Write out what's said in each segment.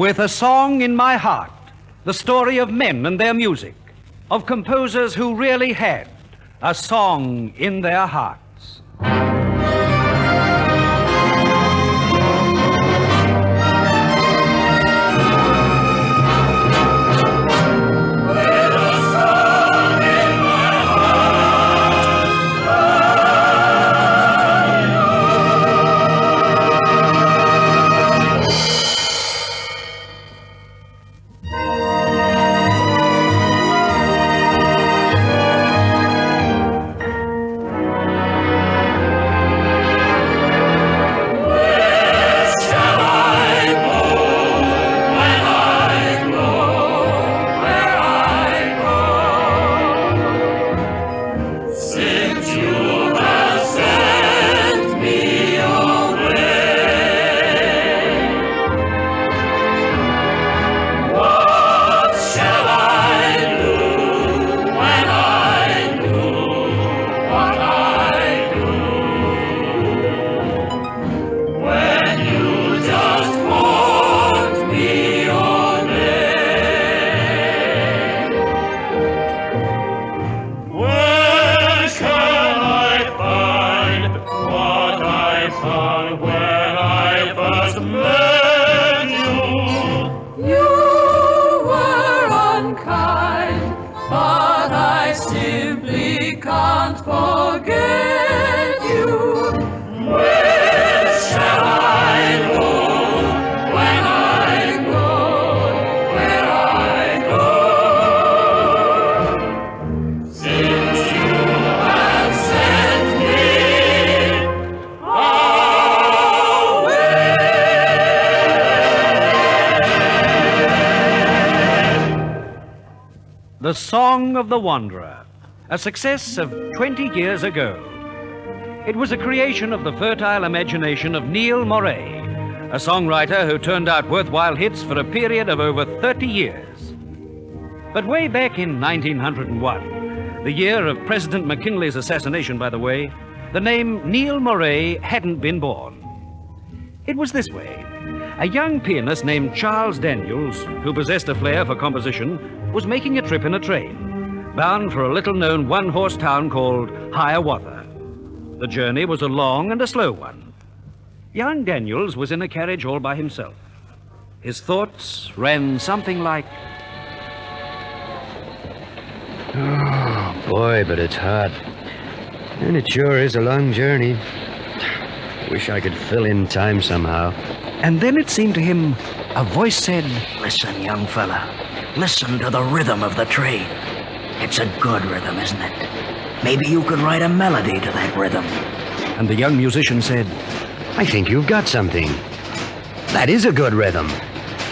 with A Song in My Heart, the story of men and their music, of composers who really had a song in their hearts. The Song of the Wanderer, a success of 20 years ago. It was a creation of the fertile imagination of Neil Moret, a songwriter who turned out worthwhile hits for a period of over 30 years. But way back in 1901, the year of President McKinley's assassination, by the way, the name Neil Moret hadn't been born. It was this way. A young pianist named Charles Daniels, who possessed a flair for composition, was making a trip in a train, bound for a little-known one-horse town called Hiawatha. The journey was a long and a slow one. Young Daniels was in a carriage all by himself. His thoughts ran something like... Oh, boy, but it's hot. And it sure is a long journey. Wish I could fill in time somehow. And then it seemed to him a voice said, "Listen, young fella. Listen to the rhythm of the train. It's a good rhythm, isn't it? Maybe you could write a melody to that rhythm." And the young musician said, "I think you've got something. That is a good rhythm.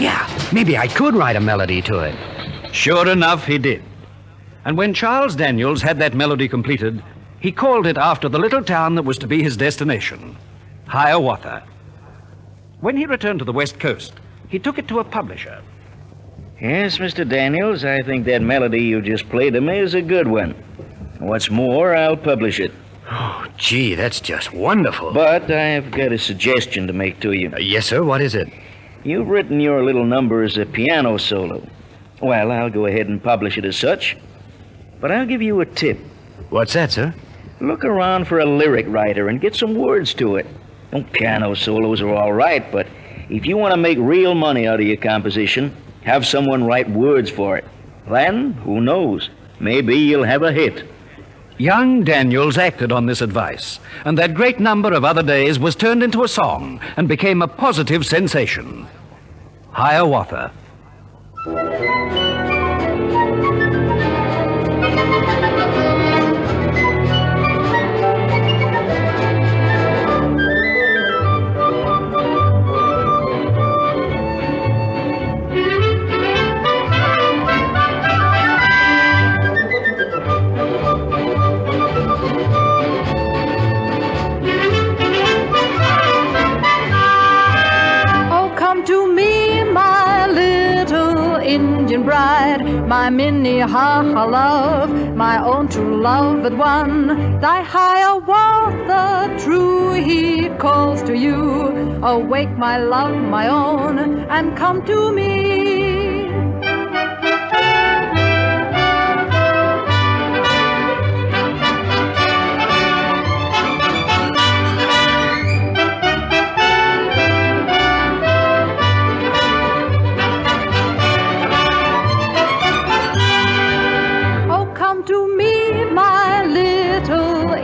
Yeah. Maybe I could write a melody to it." Sure enough, he did. And when Charles Daniels had that melody completed, he called it after the little town that was to be his destination, Hiawatha. When he returned to the West Coast, he took it to a publisher. "Yes, Mr. Daniels, I think that melody you just played to me is a good one. What's more, I'll publish it. Oh, gee, that's just wonderful. But I've got a suggestion to make to you. Yes, sir, what is it? You've written your little number as a piano solo. Well, I'll go ahead and publish it as such. But I'll give you a tip. What's that, sir? Look around for a lyric writer and get some words to it. Well, piano solos are all right, but if you want to make real money out of your composition, have someone write words for it. Then, who knows, maybe you'll have a hit." Young Daniels acted on this advice, and that great number of other days was turned into a song and became a positive sensation. Hiawatha. Bride, my Minnehaha love, my own true loved one, thy Hiawatha true he calls to you. Awake, my love, my own, and come to me.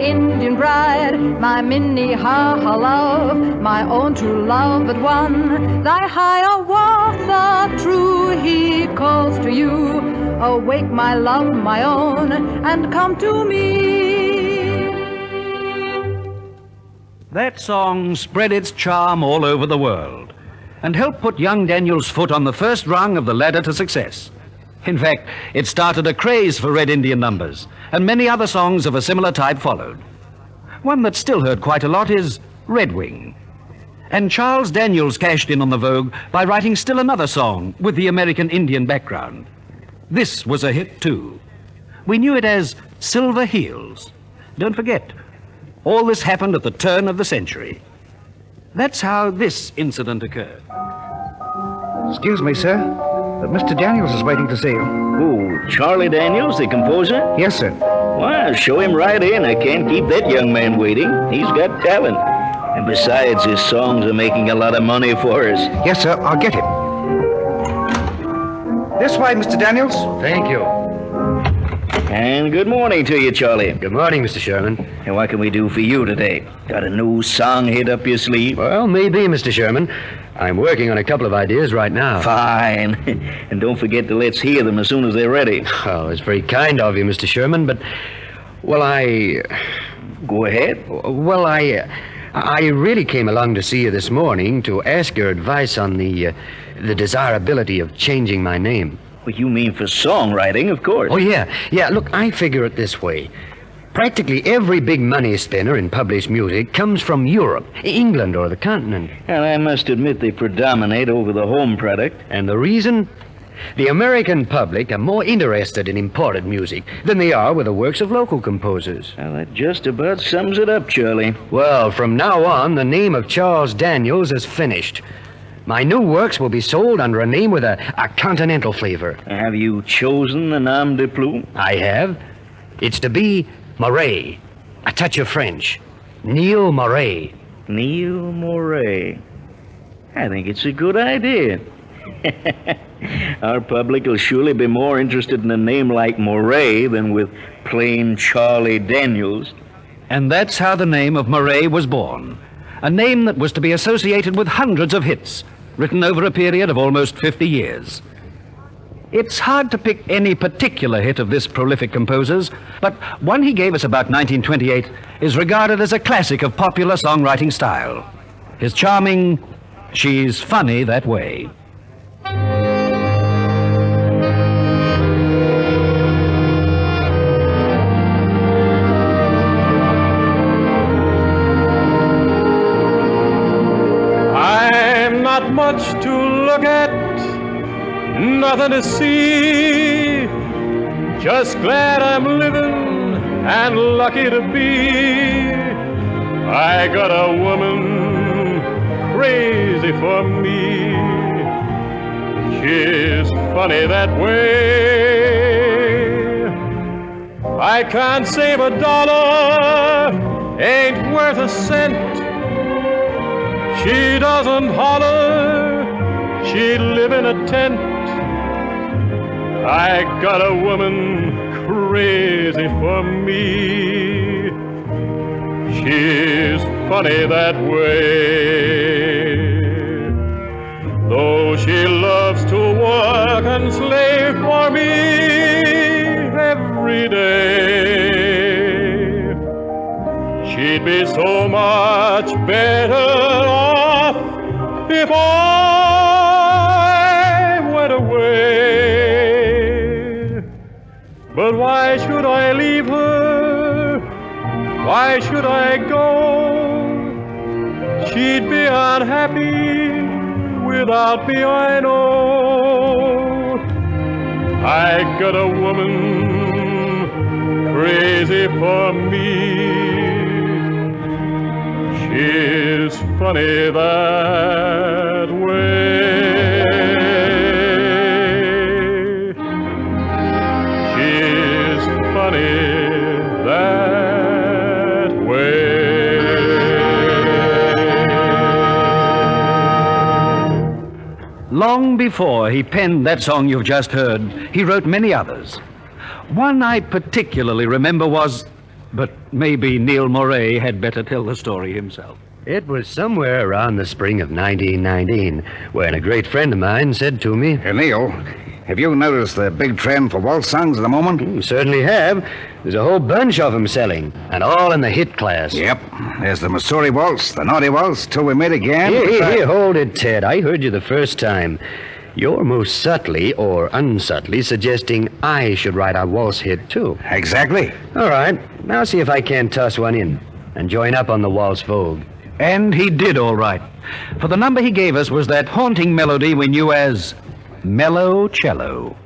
Indian bride, my Minnehaha love, my own true loved one, thy Hiawatha true, he calls to you. Awake, my love, my own, and come to me. That song spread its charm all over the world and helped put young Daniel's foot on the first rung of the ladder to success. In fact, it started a craze for Red Indian numbers, and many other songs of a similar type followed. One that's still heard quite a lot is Red Wing. And Charles Daniels cashed in on the vogue by writing still another song with the American Indian background. This was a hit too. We knew it as Silver Heels. Don't forget, all this happened at the turn of the century. That's how this incident occurred. Excuse me, sir, but Mr. Daniels is waiting to see you. Who, Charlie Daniels, the composer? Yes, sir. Well, show him right in. I can't keep that young man waiting. He's got talent. And besides, his songs are making a lot of money for us. Yes, sir, I'll get him. This way, Mr. Daniels. Thank you. And good morning to you, Charlie. Good morning, Mr. Sherman. And what can we do for you today? Got a new song hit up your sleeve? Well, maybe, Mr. Sherman. I'm working on a couple of ideas right now. Fine. And don't forget to let's hear them as soon as they're ready. Oh, it's very kind of you, Mr. Sherman, but, well, Go ahead. Well, I really came along to see you this morning to ask your advice on the desirability of changing my name. Well, you mean for songwriting, of course. Oh, yeah. Yeah, look, I figure it this way. Practically every big money spinner in published music comes from Europe, England, or the continent. And I must admit they predominate over the home product. And the reason? The American public are more interested in imported music than they are with the works of local composers. Well, that just about sums it up, Charlie. Well, from now on, the name of Charles Daniels is finished. My new works will be sold under a name with a continental flavor. Have you chosen the nom de plume? I have. It's to be Moret, a touch of French. Neil Moret. Neil Moret. I think it's a good idea. Our public will surely be more interested in a name like Moret than with plain Charlie Daniels. And that's how the name of Moret was born. A name that was to be associated with hundreds of hits, written over a period of almost 50 years. It's hard to pick any particular hit of this prolific composer's, but one he gave us about 1928 is regarded as a classic of popular songwriting style. His charming, She's Funny That Way. I'm not much to look at, nothing to see, just glad I'm living and lucky to be. I got a woman crazy for me, she's funny that way. I can't save a dollar, ain't worth a cent. She doesn't holler, she'd live in a tent. I got a woman crazy for me, she's funny that way. Though she loves to work and slave for me every day, she'd be so much better off if I went away. But why should I leave her? Why should I go? She'd be unhappy without me, I know. I got a woman crazy for me, she's funny that way. She's funny that way. Long before he penned that song you've just heard, he wrote many others. One I particularly remember was... But maybe Neil Moret had better tell the story himself. It was somewhere around the spring of 1919 when a great friend of mine said to me... Hey, Neil, have you noticed the big trend for waltz songs at the moment? You certainly have. There's a whole bunch of them selling, and all in the hit class. Yep. There's the Missouri waltz, the Naughty Waltz, Till We Meet Again. Here, hold it, Ted. I heard you the first time. You're most subtly or unsubtly suggesting I should write a waltz hit, too. Exactly. All right. Now see if I can toss one in and join up on the waltz vogue. And he did all right. For the number he gave us was that haunting melody we knew as Mellow Cello.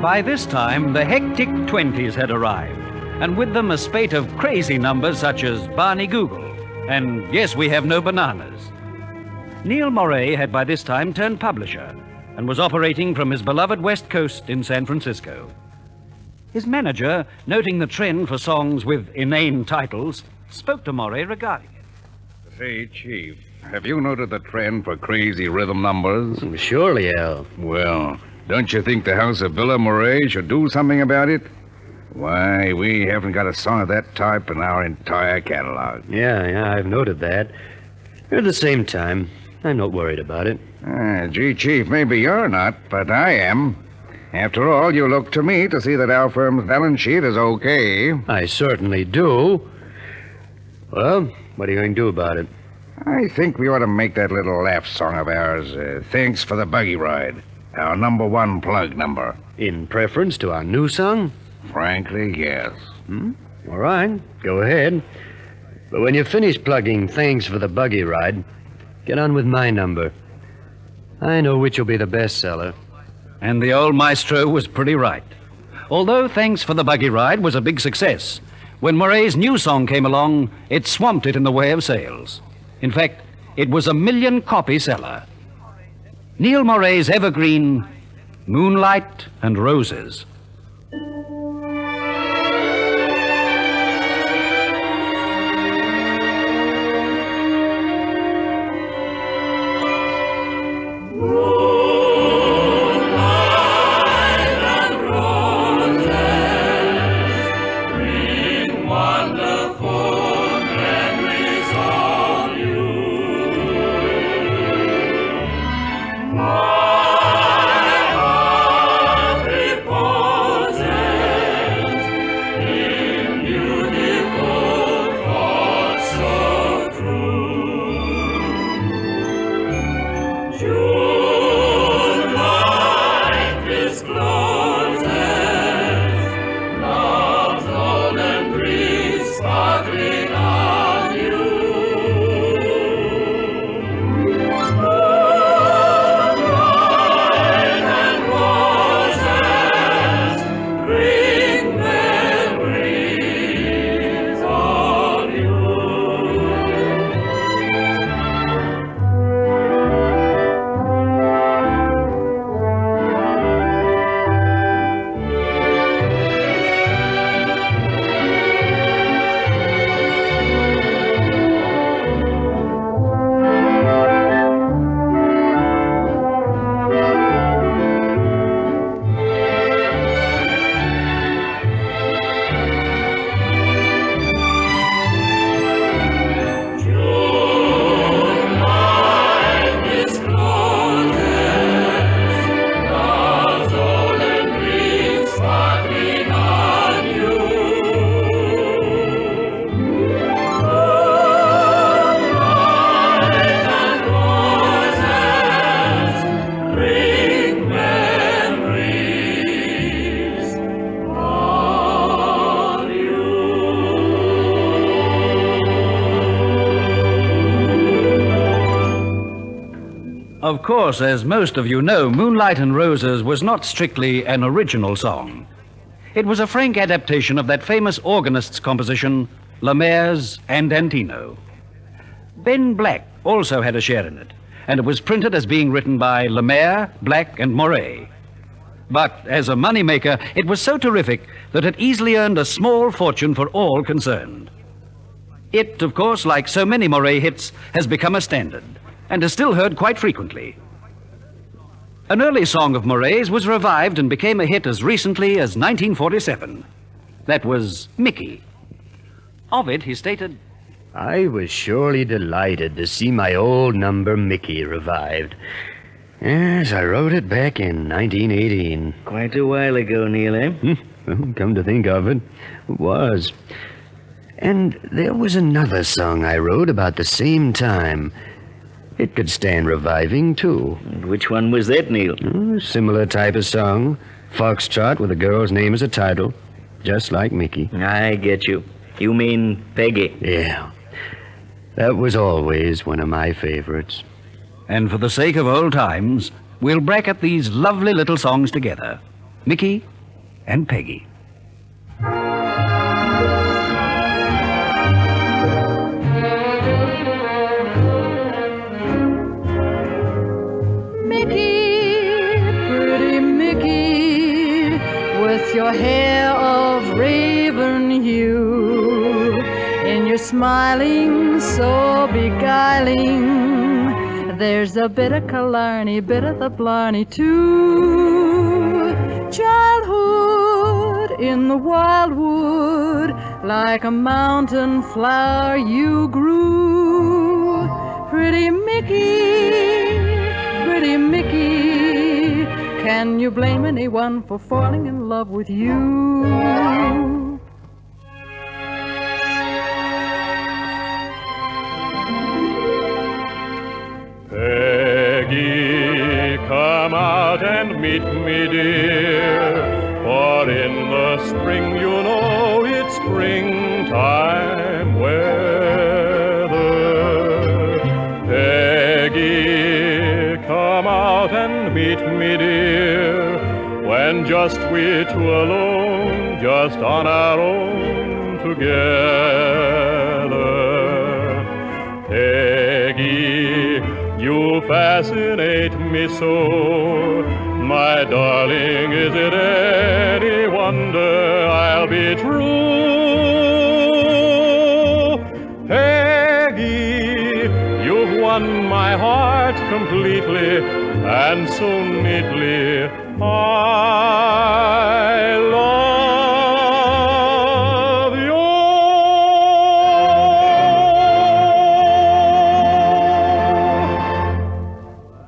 By this time, the hectic 20s had arrived, and with them a spate of crazy numbers such as Barney Google and Yes, We Have No Bananas. Neil Moret had by this time turned publisher and was operating from his beloved West Coast in San Francisco. His manager, noting the trend for songs with inane titles, spoke to Moret regarding it. Say, Chief, have you noted the trend for crazy rhythm numbers? Surely, Al. Well, don't you think the House of Villa Moret should do something about it? Why, we haven't got a song of that type in our entire catalog. Yeah, I've noted that. At the same time, I'm not worried about it. Gee, Chief, maybe you're not, but I am. After all, you look to me to see that our firm's balance sheet is okay. I certainly do. Well, what are you going to do about it? I think we ought to make that little laugh song of ours, Thanks for the Buggy Ride, our #1 plug number. In preference to our new song? Frankly, yes. All right, go ahead. But when you finish plugging Thanks for the Buggy Ride, get on with my number. I know which will be the bestseller. And the old maestro was pretty right. Although Thanks for the Buggy Ride was a big success, when Moret's new song came along, it swamped it in the way of sales. In fact, it was a 1 million copy seller. Neil Moret's evergreen Moonlight and Roses. Moonlight Of course, as most of you know, Moonlight and Roses was not strictly an original song. It was a frank adaptation of that famous organist's composition, Lemaire's Andantino. Ben Black also had a share in it, and it was printed as being written by Lemaire, Black, and Moret. But as a moneymaker, it was so terrific that it easily earned a small fortune for all concerned. It, of course, like so many Moret hits, has become a standard and is still heard quite frequently. An early song of Moret's was revived and became a hit as recently as 1947. That was Mickey. Of it, he stated, I was surely delighted to see my old number Mickey revived. Yes, I wrote it back in 1918. Quite a while ago, Neil, eh? Well, come to think of it, it was. And there was another song I wrote about the same time. It could stand reviving, too. And which one was that, Neil? Similar type of song. Foxtrot with a girl's name as a title. Just like Mickey. I get you. You mean Peggy. Yeah. That was always one of my favorites. and for the sake of old times, we'll bracket these lovely little songs together. Mickey and Peggy. Your hair of raven hue, in your smiling so beguiling, there's a bit of Killarney, bit of the Blarney too. Childhood in the wildwood, like a mountain flower you grew. Pretty Mickey, can you blame anyone for falling in love with you? Peggy, come out and meet me, dear, for in the spring you know it's springtime weather. Peggy, come out and meet me, dear, when just we two alone, just on our own together. Peggy, you fascinate me so, my darling, is it any wonder I'll be true? Peggy, you've won my heart completely, and so neatly. I love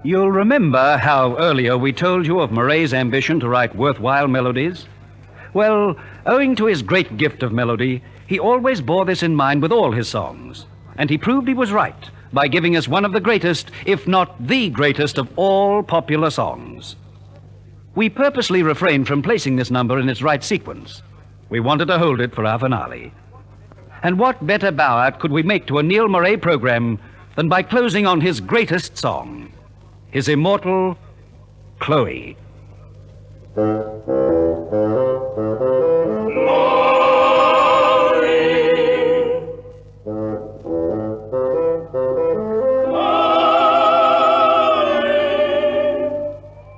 you. You'll remember how earlier we told you of Moret's ambition to write worthwhile melodies? Well, owing to his great gift of melody, he always bore this in mind with all his songs. And he proved he was right by giving us one of the greatest, if not the greatest, of all popular songs. We purposely refrained from placing this number in its right sequence. We wanted to hold it for our finale. And what better bow-out could we make to a Neil Moret program than by closing on his greatest song, his immortal Chloe.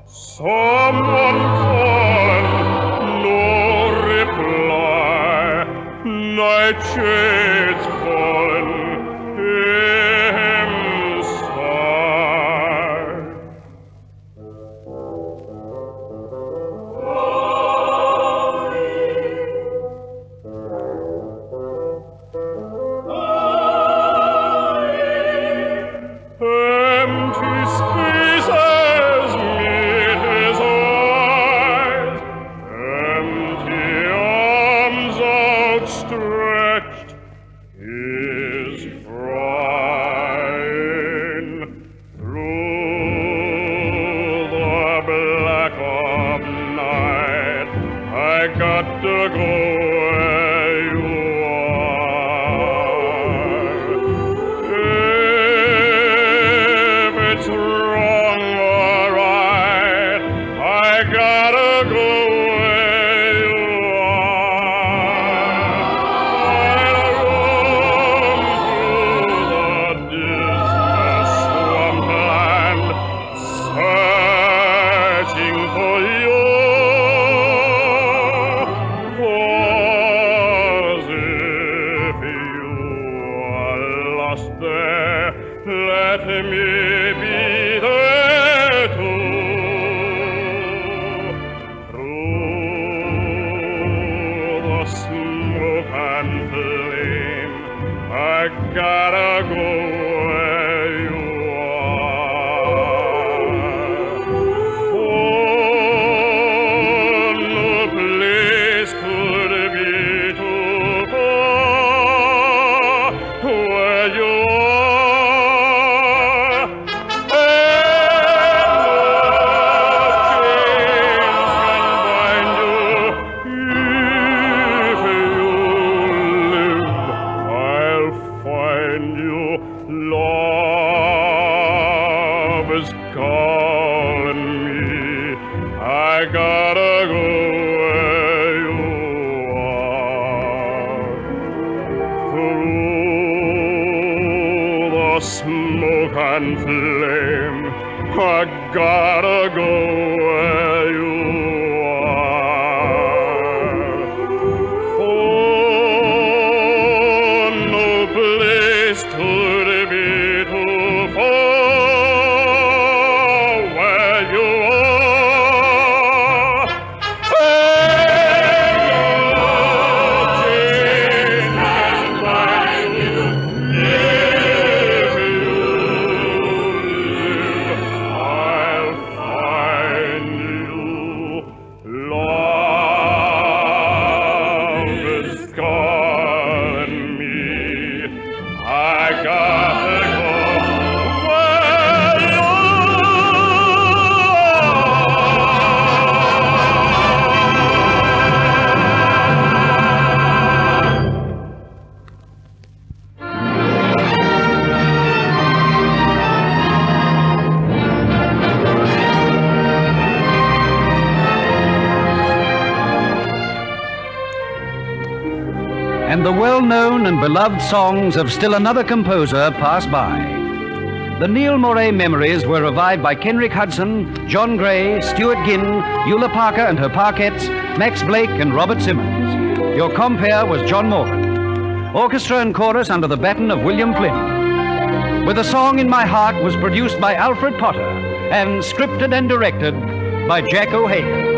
Someone calling, no reply. Night shades falling, him sigh. Empty spaces meet his eyes, empty arms outstretched, is flying through the black of night. I got to go where you are. If it's wrong I gotta go where you are. Through the smoke and flame, I gotta go where you are. Oh, no place could be too far where you are. Hey, Jane, and find you if you live. I'll find you. Love is calling me. I gotta go where you And the well-known and beloved songs of still another composer pass by. The Neil Moret memories were revived by Kenrick Hudson, John Gray, Stuart Ginn, Eula Parker and her Parkettes, Max Blake and Robert Simmons. Your compere was John Morgan. Orchestra and chorus under the baton of William Flynn. With a Song in My Heart was produced by Alfred Potter and scripted and directed by Jack O'Hagan.